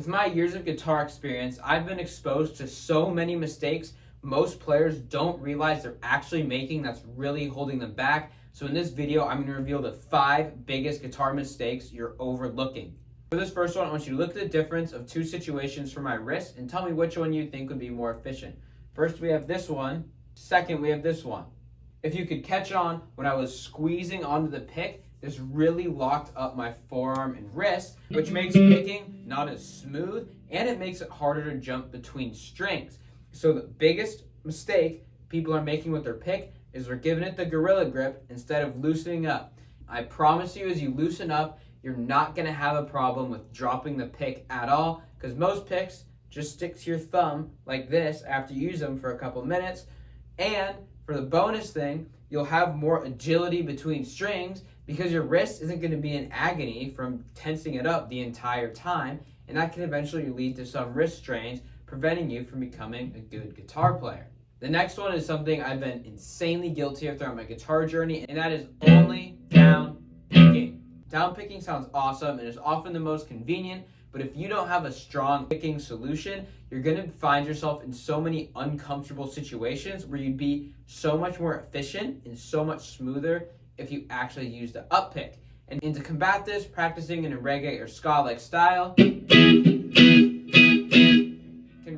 With my years of guitar experience, I've been exposed to so many mistakes most players don't realize they're actually making that's really holding them back. So in this video, I'm going to reveal the 5 biggest guitar mistakes you're overlooking. For this first one, I want you to look at the difference of 2 situations for my wrist and tell me which one you think would be more efficient. First, we have this one. Second, we have this one. If you could catch on, when I was squeezing onto the pick, this really locked up my forearm and wrist, which makes picking not as smooth, and it makes it harder to jump between strings. So the biggest mistake people are making with their pick is they're giving it the gorilla grip instead of loosening up. I promise you, as you loosen up, you're not going to have a problem with dropping the pick at all, because most picks just stick to your thumb like this after you use them for a couple minutes. And for the bonus thing, you'll have more agility between strings because your wrist isn't going to be in agony from tensing it up the entire time, and that can eventually lead to some wrist strains, preventing you from becoming a good guitar player. The next one is something I've been insanely guilty of throughout my guitar journey, and that is only down picking. Down picking sounds awesome and is often the most convenient, but if you don't have a strong picking solution, you're going to find yourself in so many uncomfortable situations where you'd be so much more efficient and so much smoother if you actually use the up pick. And to combat this, practicing in a reggae or ska-like style can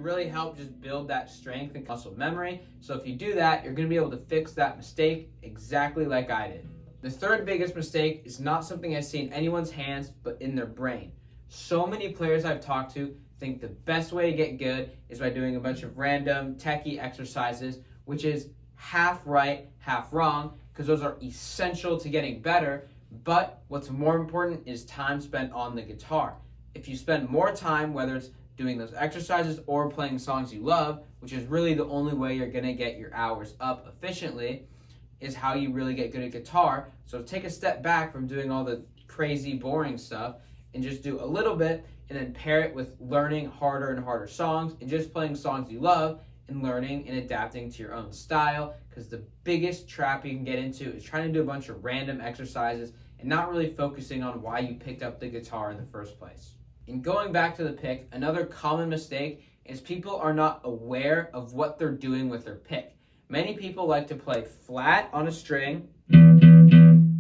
really help just build that strength and muscle memory. So if you do that, you're going to be able to fix that mistake exactly like I did. The third biggest mistake is not something I see in anyone's hands, but in their brain. So many players I've talked to think the best way to get good is by doing a bunch of random techie exercises, which is half right, half wrong, because those are essential to getting better. But what's more important is time spent on the guitar. If you spend more time, whether it's doing those exercises or playing songs you love, which is really the only way you're going to get your hours up efficiently, is how you really get good at guitar. So take a step back from doing all the crazy, boring stuff and just do a little bit, and then pair it with learning harder and harder songs and just playing songs you love and learning and adapting to your own style, because the biggest trap you can get into is trying to do a bunch of random exercises and not really focusing on why you picked up the guitar in the first place. In going back to the pick, another common mistake is people are not aware of what they're doing with their pick. Many people like to play flat on a string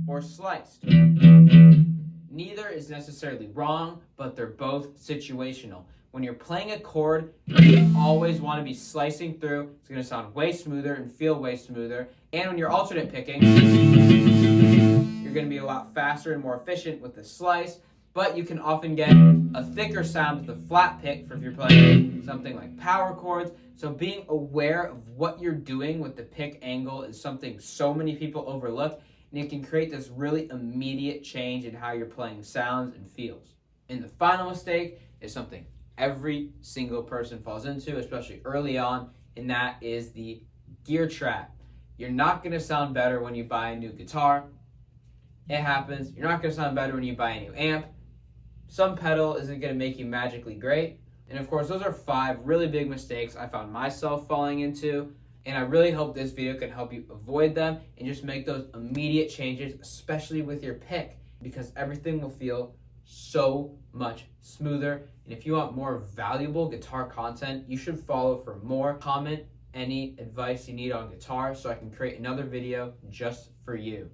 or sliced. Neither is necessarily wrong, but they're both situational. When you're playing a chord, you always want to be slicing through. It's going to sound way smoother and feel way smoother. And when you're alternate picking, you're going to be a lot faster and more efficient with the slice, but you can often get a thicker sound with the flat pick for if you're playing something like power chords. So being aware of what you're doing with the pick angle is something so many people overlook, and it can create this really immediate change in how you're playing sounds and feels. And the final mistake is something every single person falls into, especially early on, and that is the gear trap. You're not going to sound better when you buy a new guitar. It happens. You're not going to sound better when you buy a new amp. Some pedal isn't going to make you magically great. And of course, those are 5 really big mistakes I found myself falling into. And I really hope this video can help you avoid them and just make those immediate changes, especially with your pick, because everything will feel so much smoother. And if you want more valuable guitar content, you should follow for more. Comment any advice you need on guitar so I can create another video just for you.